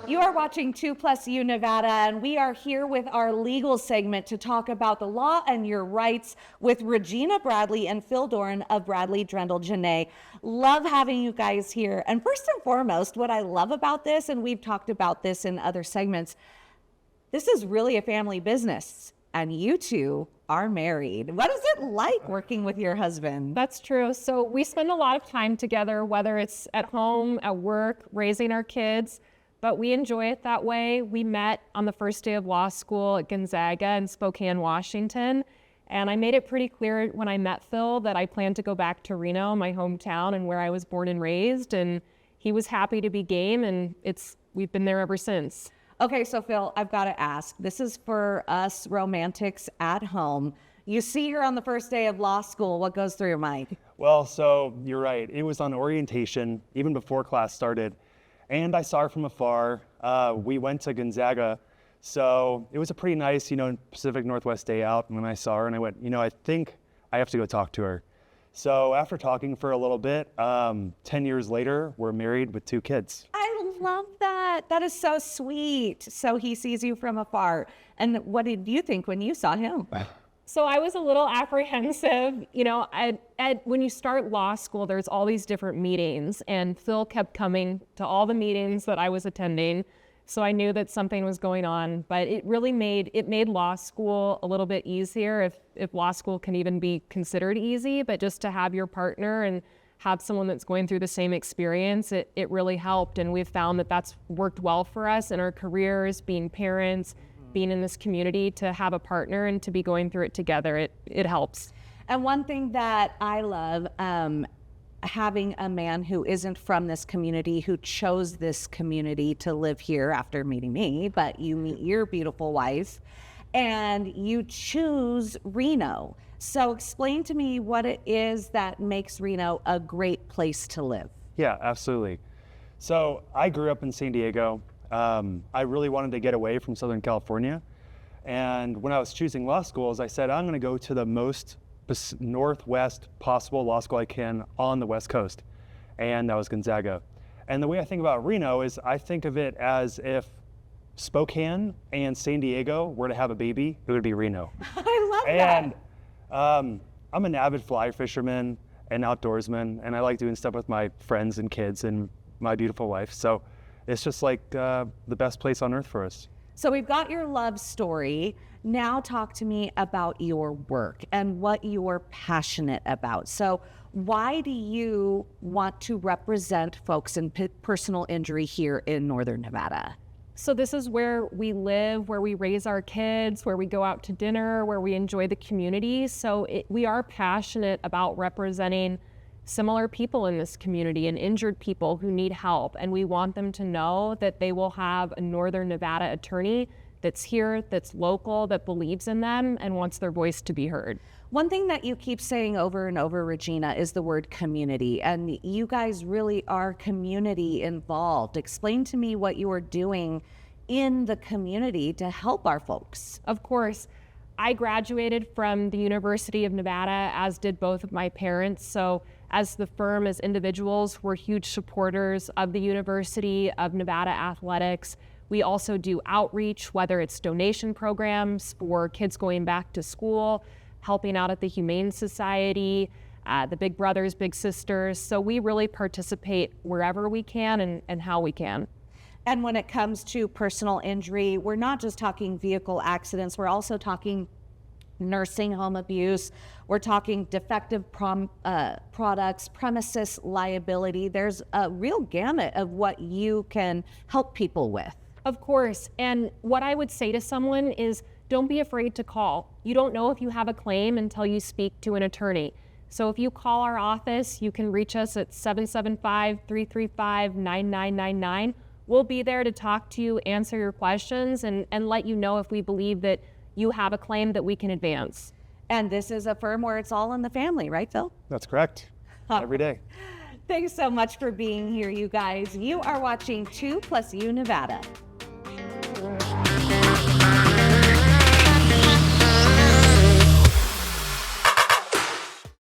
You are watching 2+U Nevada, and we are here with our legal segment to talk about the law and your rights with Regina Bradley and Phil Doran of Bradley, Drendel, Jeanney. Love having you guys here. And first and foremost, what I love about this, and we've talked about this in other segments, this is really a family business, and you two are married. What is it like working with your husband? That's true. So we spend a lot of time together, whether it's at home, at work, raising our kids, but we enjoy it that way. We met on the first day of law school at Gonzaga in Spokane, Washington. And I made it pretty clear when I met Phil that I planned to go back to Reno, my hometown and where I was born and raised. And he was happy to be game, and we've been there ever since. Okay, so Phil, I've got to ask, this is for us romantics at home. You see her on the first day of law school. What goes through your mind? Well, so you're right. It was on orientation, even before class started. And I saw her from afar. We went to Gonzaga. So it was a pretty nice, Pacific Northwest day out. And when I saw her, and I went, I think I have to go talk to her. So after talking for a little bit, 10 years later, we're married with 2 kids. I love that. That is so sweet. So he sees you from afar. And what did you think when you saw him? So I was a little apprehensive. When you start law school, there's all these different meetings, and Phil kept coming to all the meetings that I was attending. So I knew that something was going on, but it really made law school a little bit easier, if law school can even be considered easy. But just to have your partner and have someone that's going through the same experience, it really helped. And we've found that that's worked well for us in our careers, being parents, being in this community, to have a partner and to be going through it together. It helps. And one thing that I love, having a man who isn't from this community, who chose this community to live here after meeting me, but you meet your beautiful wife and you choose Reno. So explain to me what it is that makes Reno a great place to live. Yeah, absolutely. So I grew up in San Diego. I really wanted to get away from Southern California. And when I was choosing law schools, I said, I'm going to go to the most northwest possible law school I can on the West Coast. And that was Gonzaga. And the way I think about Reno is I think of it as if Spokane and San Diego were to have a baby, it would be Reno. I love and, that. I'm an avid fly fisherman and outdoorsman, and I like doing stuff with my friends and kids and my beautiful wife. So it's just like the best place on earth for us. So we've got your love story. Now talk to me about your work and what you're passionate about. So why do you want to represent folks in personal injury here in Northern Nevada? So this is where we live, where we raise our kids, where we go out to dinner, where we enjoy the community. So we are passionate about representing similar people in this community and injured people who need help. And we want them to know that they will have a Northern Nevada attorney that's here, that's local, that believes in them and wants their voice to be heard. One thing that you keep saying over and over, Regina, is the word community. And you guys really are community involved. Explain to me what you are doing in the community to help our folks. Of course. I graduated from the University of Nevada, as did both of my parents. So as the firm, as individuals, we're huge supporters of the University of Nevada athletics. We also do outreach, whether it's donation programs for kids going back to school, helping out at the Humane Society, the Big Brothers, Big Sisters. So we really participate wherever we can and how we can. And when it comes to personal injury, we're not just talking vehicle accidents, we're also talking nursing home abuse, we're talking defective products, premises liability. There's a real gamut of what you can help people with. Of course, and what I would say to someone is don't be afraid to call. You don't know if you have a claim until you speak to an attorney. So if you call our office, you can reach us at 775-335-9999. We'll be there to talk to you, answer your questions, and let you know if we believe that you have a claim that we can advance. And this is a firm where it's all in the family, right, Phil? That's correct. Every day. Thanks so much for being here, you guys. You are watching 2+U Nevada.